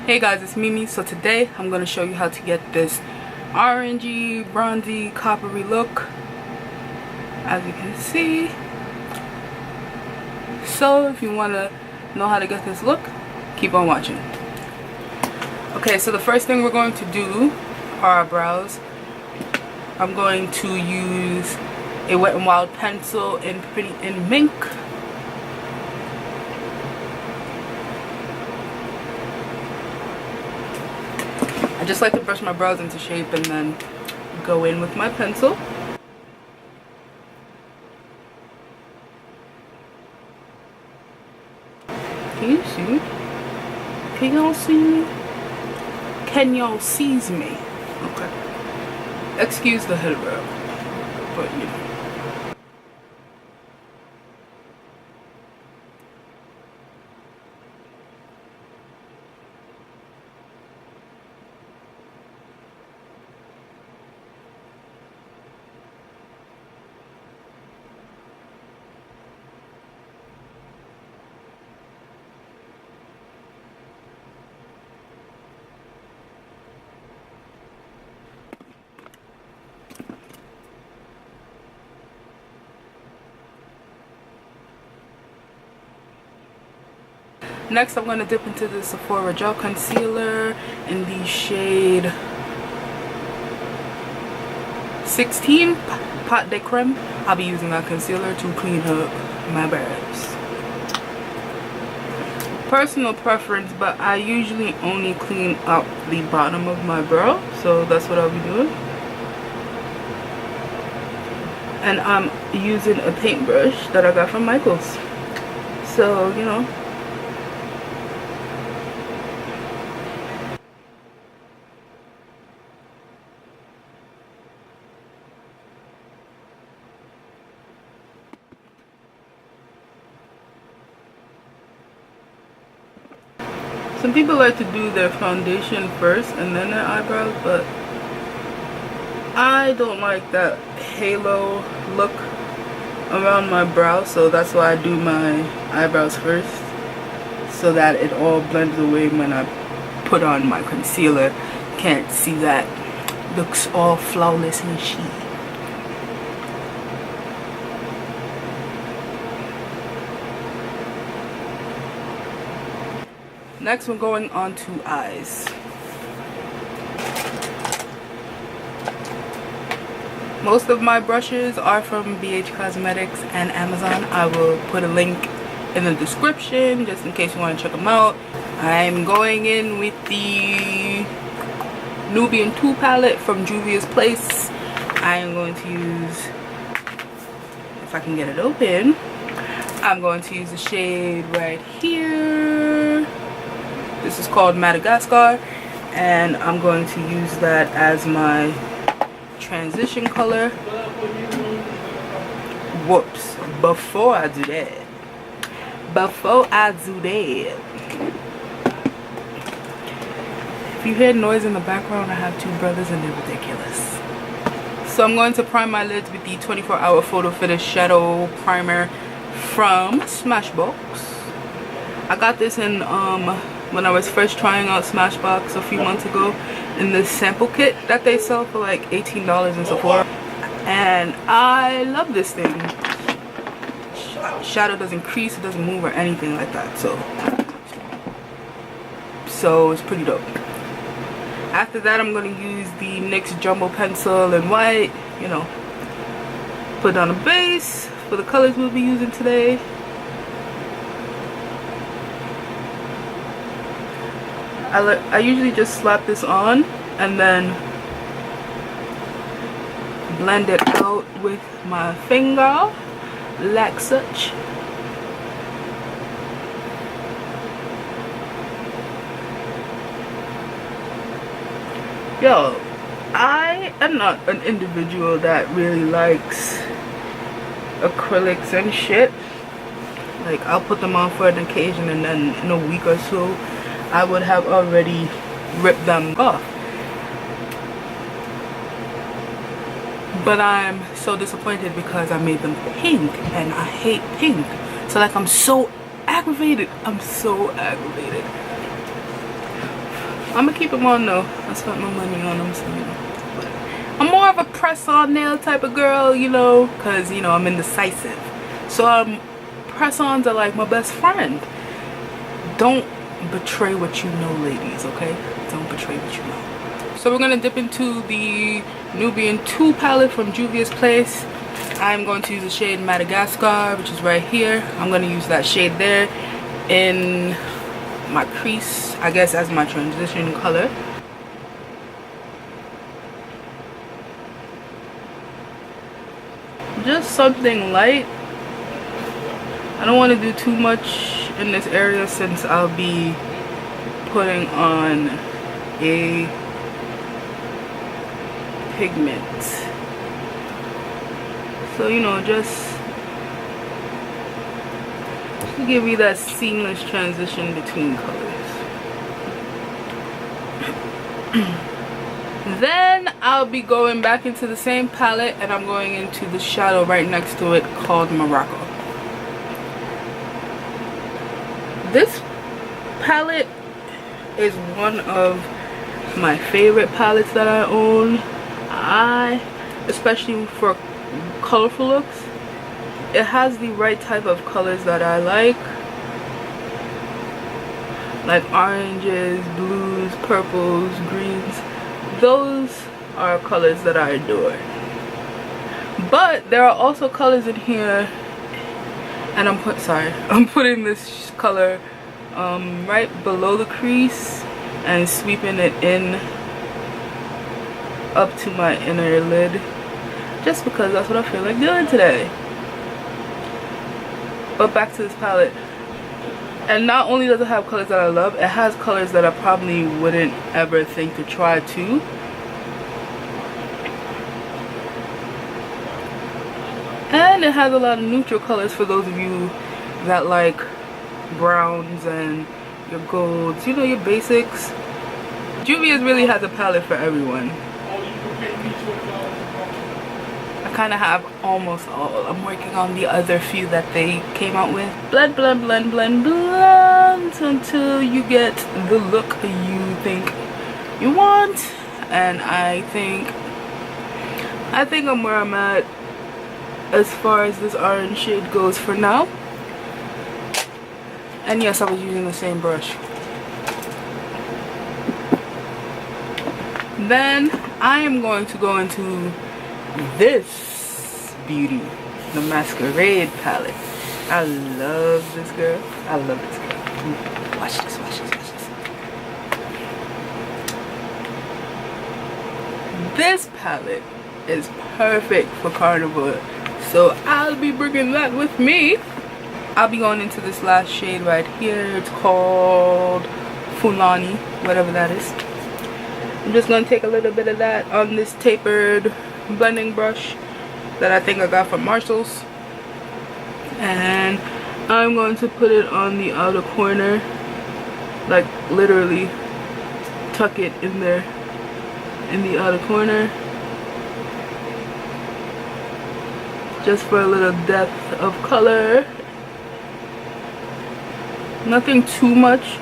Hey guys, it's Mimi. So today I'm going to show you how to get this orangey, bronzy, coppery look, as you can see. So if you want to know how to get this look, keep on watching. Okay, so the first thing we're going to do are our brows. I'm going to use a Wet n Wild pencil in Mink. I just like to brush my brows into shape and then go in with my pencil. Can you see me? Can y'all see me? Can y'all seize me? Okay. Excuse the head wrap, but you know. Next, I'm going to dip into the Sephora Gel Concealer in the shade 16, Pot de Creme. I'll be using that concealer to clean up my brows. Personal preference, but I usually only clean up the bottom of my brow, so that's what I'll be doing. And I'm using a paintbrush that I got from Michael's. So, you know. Some people like to do their foundation first and then their eyebrows, but I don't like that halo look around my brow, so that's why I do my eyebrows first, so that it all blends away when I put on my concealer. Can't see that. Looks all flawless and shiny. Next, we're going on to eyes. Most of my brushes are from BH Cosmetics and Amazon. I will put a link in the description just in case you want to check them out. I'm going in with the Nubian 2 palette from Juvia's Place. I am going to use, if I can get it open, I'm going to use the shade right here. This is called Madagascar, and I'm going to use that as my transition color. Whoops, before I do that, if you hear noise in the background, I have two brothers and they're ridiculous. So I'm going to prime my lids with the 24-hour Photo Finish Shadow Primer from Smashbox. I got this in when I was first trying out Smashbox a few months ago in this sample kit that they sell for like $18 in Sephora, and I love this thing. Shadow doesn't crease, it doesn't move or anything like that, so it's pretty dope. After that, I'm going to use the NYX Jumbo Pencil in white, you know, put on a base for the colors we'll be using today. I usually just slap this on and then blend it out with my finger like such. Yo, I am not an individual that really likes acrylics and shit. Like, I'll put them on for an occasion and then in a week or so I would have already ripped them off. But I'm so disappointed because I made them pink and I hate pink. So like, I'm so aggravated. I'm so aggravated. I'm gonna keep them on though. I spent my money on them, so you know. But I'm more of a press-on nail type of girl, you know, because you know I'm indecisive. So press-ons are like my best friend. Don't betray what you know, ladies, okay? Don't betray what you know. So we're gonna dip into the Nubian 2 palette from Juvia's place. I'm going to use the shade Madagascar, which is right here. I'm gonna use that shade there in my crease, I guess, as my transition color. Just something light. I don't want to do too much in this area since I'll be putting on a pigment. So you know, just to give you that seamless transition between colors. Then I'll be going back into the same palette and I'm going into the shadow right next to it called Morocco. This palette is one of my favorite palettes that I own. Especially for colorful looks, it has the right type of colors that I like oranges, blues, purples, greens. Those are colors that I adore. But there are also colors in here, and I'm putting this color right below the crease and sweeping it in up to my inner lid, just because that's what I feel like doing today. But back to this palette, and not only does it have colors that I love, it has colors that I probably wouldn't ever think to try too. And it has a lot of neutral colors for those of you that like browns and your golds, you know, your basics. Juvia's really has a palette for everyone. I kind of have almost all. I'm working on the other few that they came out with. Blend, blend, blend, blend, blend until you get the look you think you want. And I think I'm where I'm at as far as this orange shade goes for now. And yes, I was using the same brush. Then I am going to go into this beauty, the Masquerade palette. I love this girl. I love this girl. Watch this, watch this, watch this. This palette is perfect for carnival, so I'll be bringing that with me. I'll be going into this last shade right here. It's called Fulani, whatever that is. I'm just going to take a little bit of that on this tapered blending brush that I think I got from Marshall's, and I'm going to put it on the outer corner, like literally tuck it in there in the outer corner, just for a little depth of color. Nothing too much,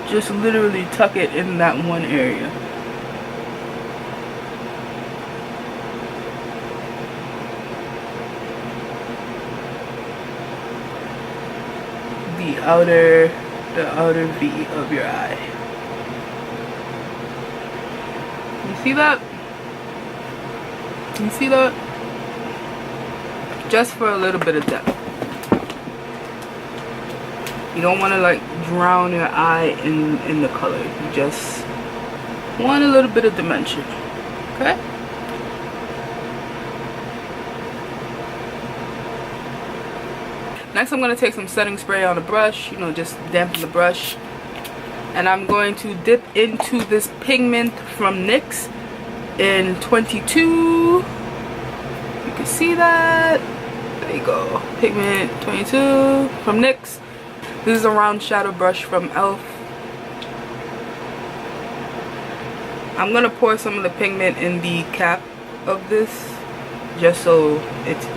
just literally tuck it in that one area. The outer V of your eye. You see that? You see that? Just for a little bit of depth. You don't want to like drown your eye in the color. You just want a little bit of dimension. Okay? Next, I'm going to take some setting spray on the brush, you know, just dampen the brush. And I'm going to dip into this pigment from NYX in 22. You can see that. There you go. Pigment 22 from NYX. This is a round shadow brush from e.l.f. I'm going to pour some of the pigment in the cap of this, just so it's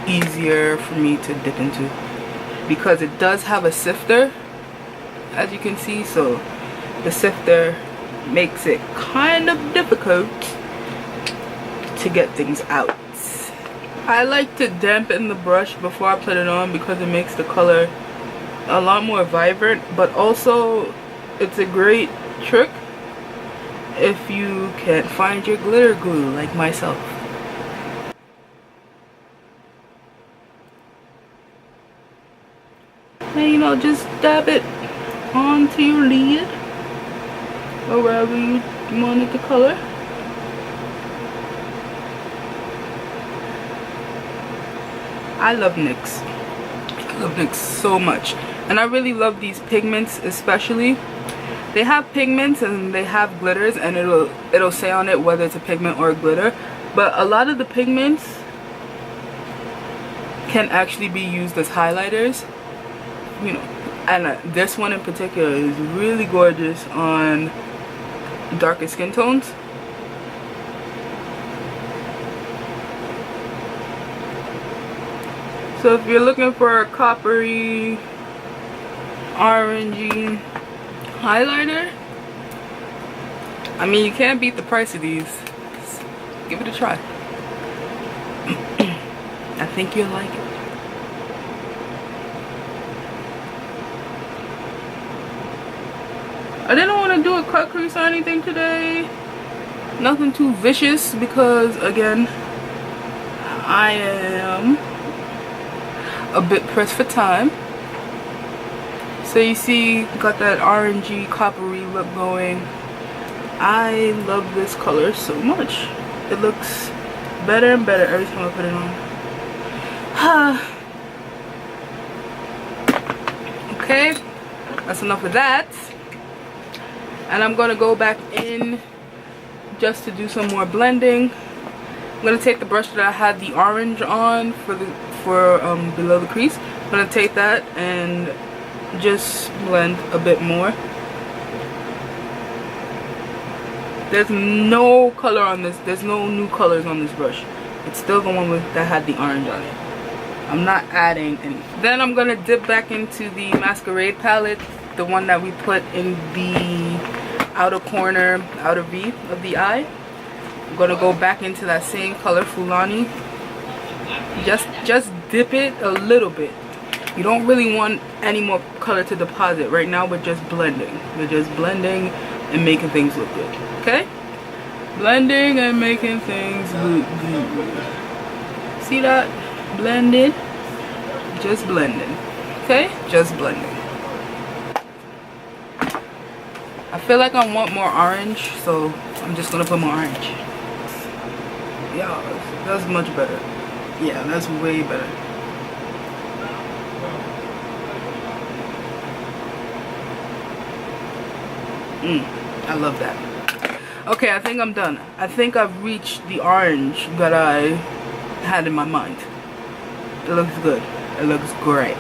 easier for me to dip into, because it does have a sifter, as you can see, so the sifter makes it kind of difficult to get things out. I like to dampen the brush before I put it on because it makes the color a lot more vibrant, but also it's a great trick if you can't find your glitter glue like myself. And you know, just dab it onto your lid or wherever you want it to color. I love NYX. I love NYX so much. And I really love these pigments especially. They have pigments and they have glitters, and it'll say on it whether it's a pigment or a glitter. But a lot of the pigments can actually be used as highlighters. You know, and this one in particular is really gorgeous on darker skin tones. So if you're looking for a coppery, orangey highlighter, I mean, you can't beat the price of these. Just give it a try. I think you'll like it. I didn't want to do a cut crease or anything today. Nothing too vicious because, again, I am a bit pressed for time. So you see, got that orangey coppery look going. I love this color so much. It looks better and better every time I put it on. Okay, that's enough of that. And I'm gonna go back in just to do some more blending. I'm gonna take the brush that I had the orange on for below the crease. I'm gonna take that and just blend a bit more. There's no color on this. There's no new colors on this brush. It's still the one that had the orange on it. I'm not adding any. Then I'm gonna dip back into the Masquerade palette, the one that we put in the outer corner, outer V of the eye. I'm gonna go back into that same color, Fulani. Just dip it a little bit. You don't really want any more color to deposit. Right now we're just blending. We're just blending and making things look good. Okay? Blending and making things look good. See that? Blending. Just blending. Okay? Just blending. I feel like I want more orange, so I'm just gonna put more orange. Yeah, that's much better. Yeah, that's way better. I love that. Okay, I think I'm done. I think I've reached the orange that I had in my mind. It looks good. It looks great.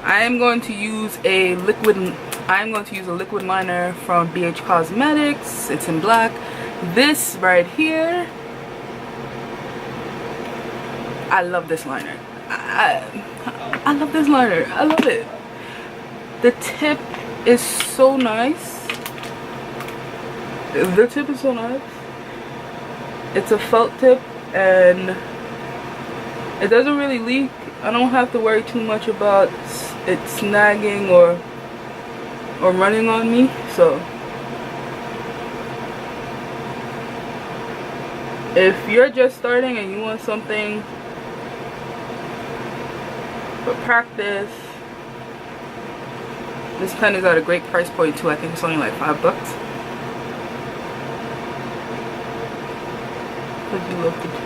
I am going to use a liquid liner from BH Cosmetics. It's in black. This right here, I love this liner. I love this liner. I love it. The tip is so nice. The tip is so nice. It's a felt tip and it doesn't really leak. I don't have to worry too much about it snagging or running on me. So if you're just starting and you want something for practice, this pen is at a great price point too. I think it's only like $5. Because you love the tip.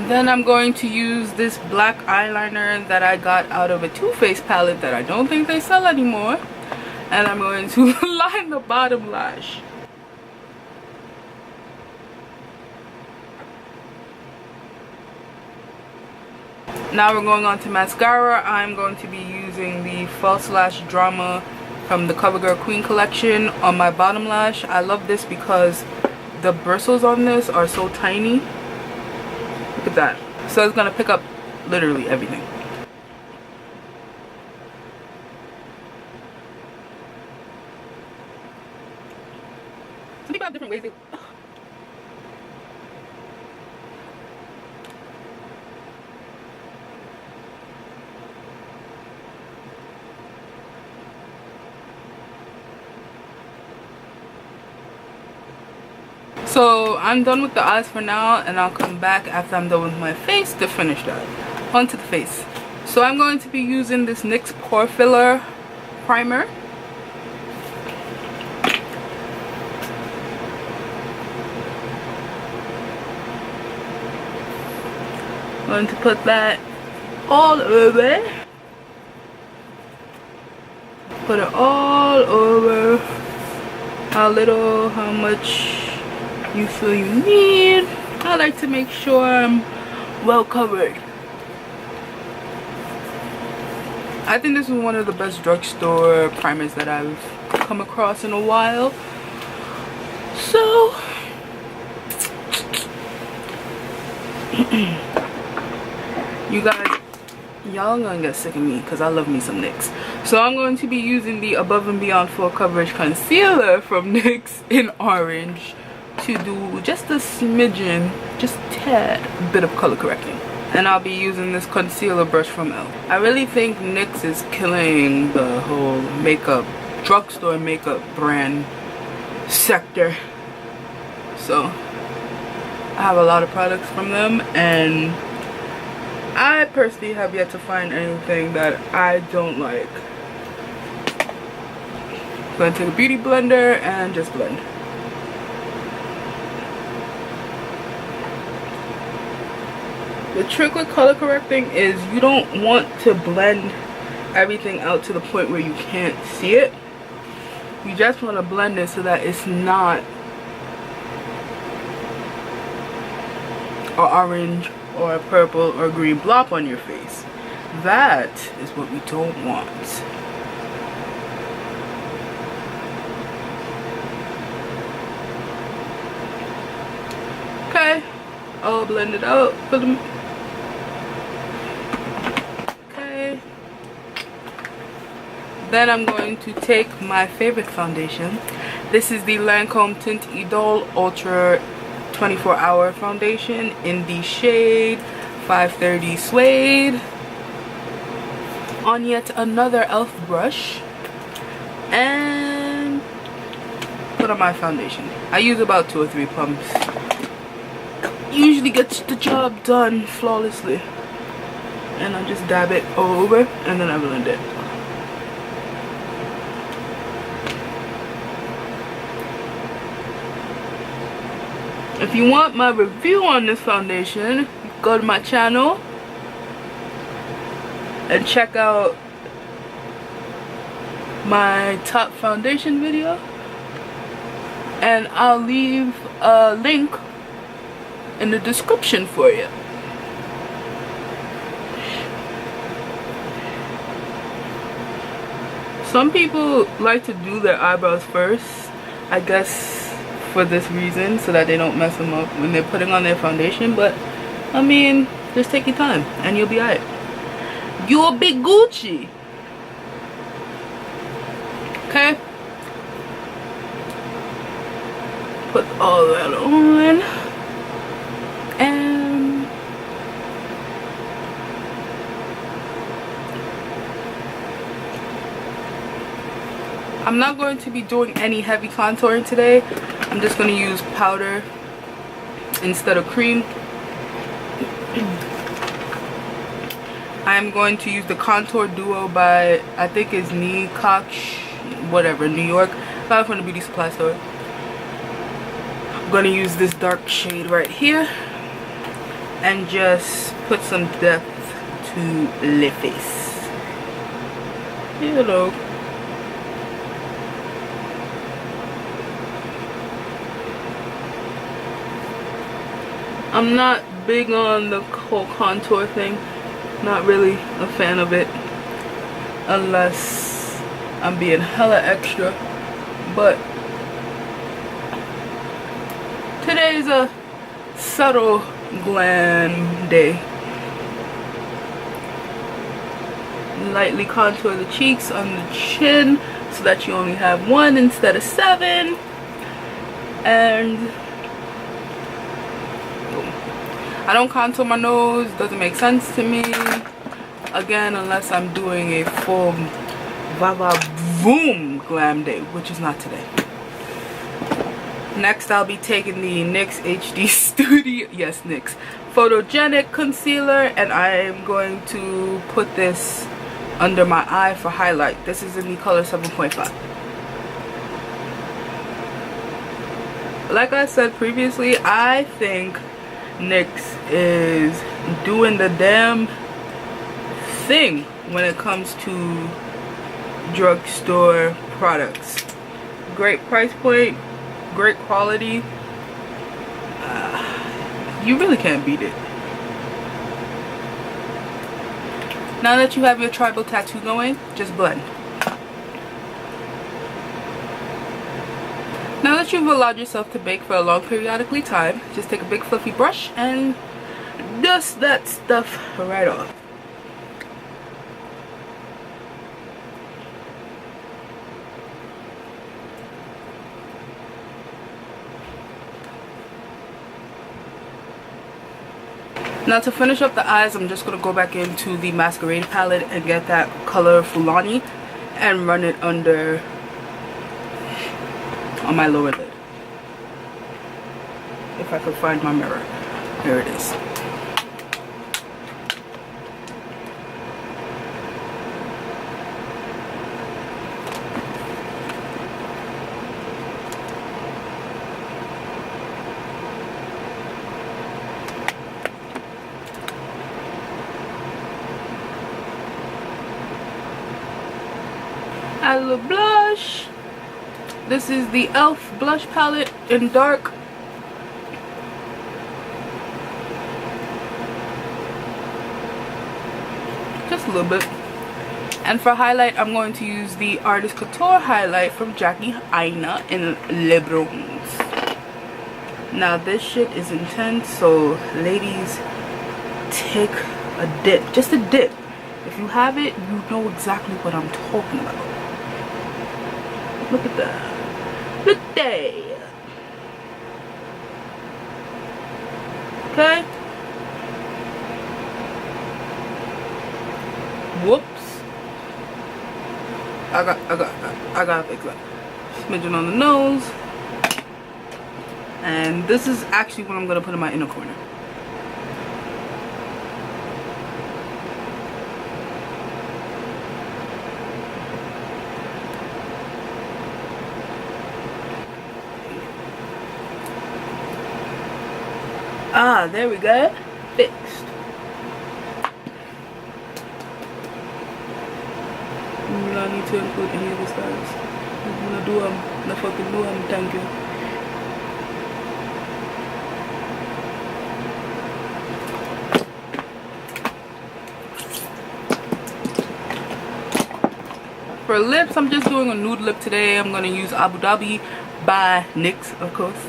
Then I'm going to use this black eyeliner that I got out of a Too Faced palette that I don't think they sell anymore. And I'm going to line the bottom lash. Now we're going on to mascara. I'm going to be using the False Lash Drama from the Covergirl Queen collection on my bottom lash. I love this because the bristles on this are so tiny. Look at that. So it's going to pick up literally everything. Some people have different ways. So I'm done with the eyes for now, and I'll come back after I'm done with my face to finish that. Onto the face. So I'm going to be using this NYX Pore Filler Primer. I'm going to put that all over. Put it all over. How little, how much you feel you need. I like to make sure I'm well covered. I think this is one of the best drugstore primers that I've come across in a while. So you guys, y'all gonna get sick of me because I love me some NYX. So I'm going to be using the Above and Beyond Full Coverage Concealer from NYX in orange to do just a smidgen, just a tad bit of color correcting. And I'll be using this concealer brush from Elle. I really think NYX is killing the whole makeup, drugstore makeup brand sector. So I have a lot of products from them, and I personally have yet to find anything that I don't like. I'm going to take a beauty blender and just blend. The trick with color correcting is you don't want to blend everything out to the point where you can't see it. You just want to blend it so that it's not an orange or a purple or green blob on your face. That is what we don't want. Okay, all blended out. Okay. Then I'm going to take my favorite foundation. This is the Lancome Tint Idole Ultra 24-hour foundation in the shade 530 Suede on yet another e.l.f. brush, and put on my foundation. I use about 2 or 3 pumps. Usually gets the job done flawlessly. And I just dab it all over and then I blend it. If you want my review on this foundation, go to my channel and check out my top foundation video, and I'll leave a link in the description for you. Some people like to do their eyebrows first, I guess for this reason, so that they don't mess them up when they're putting on their foundation. But I mean, just take your time and you'll be alright. You'll be Gucci. Okay, put all that on, and I'm not going to be doing any heavy contouring today. I'm just going to use powder instead of cream. I'm going to use the Contour Duo by, I think it's NYX, whatever, New York. Got it from the beauty supply store. I'm going to use this dark shade right here. and just put some depth to the face. You know. I'm not big on the whole contour thing. Not really a fan of it unless I'm being hella extra. But today's a subtle glam day. Lightly contour the cheeks on the chin so that you only have 1 instead of 7. And I don't contour my nose, doesn't make sense to me. Again, unless I'm doing a full va-va-voom glam day, which is not today. Next, I'll be taking the NYX HD Studio, yes, NYX Photogenic Concealer, and I am going to put this under my eye for highlight. This is in the color 7.5. Like I said previously, I think NYX is doing the damn thing when it comes to drugstore products. Great price point, great quality. You really can't beat it. Now that you have your tribal tattoo going, just blend. Now that you've allowed yourself to bake for a long periodically time, just take a big fluffy brush and dust that stuff right off. Now to finish up the eyes, I'm just going to go back into the Masquerade palette and get that color Fulani and run it under on my lower lid. If I could find my mirror. Here it is. Add a little blush. This is the e.l.f. blush palette in dark. Just a little bit. And for highlight, I'm going to use the Artist Couture highlight from Jackie Aina in Le Bronze. Now this shit is intense, so ladies, take a dip. Just a dip. If you have it, you know exactly what I'm talking about. Look at that. Look there. Okay. Whoops. I gotta fix that. Smidgen on the nose. And this is actually what I'm gonna put in my inner corner. Ah, there we go. Fixed. You don't need to include any of the stars. I'm gonna do them. I'm gonna fucking do them. Thank you. For lips, I'm just doing a nude lip today. I'm gonna use Abu Dhabi by NYX, of course.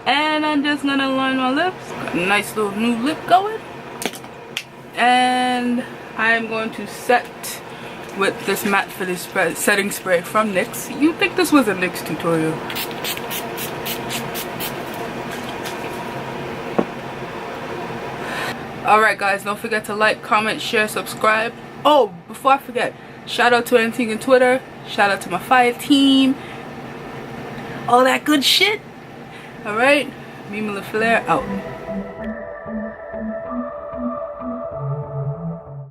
And I'm just gonna line my lips. Got a nice little nude lip going. And I'm going to set with this matte finish setting spray from NYX. You'd think this was a NYX tutorial. Alright guys, don't forget to like, comment, share, subscribe. Oh, before I forget, shout out to anything in Twitter. Shout out to my fire team. All that good shit. Alright, MimiLaFlare out.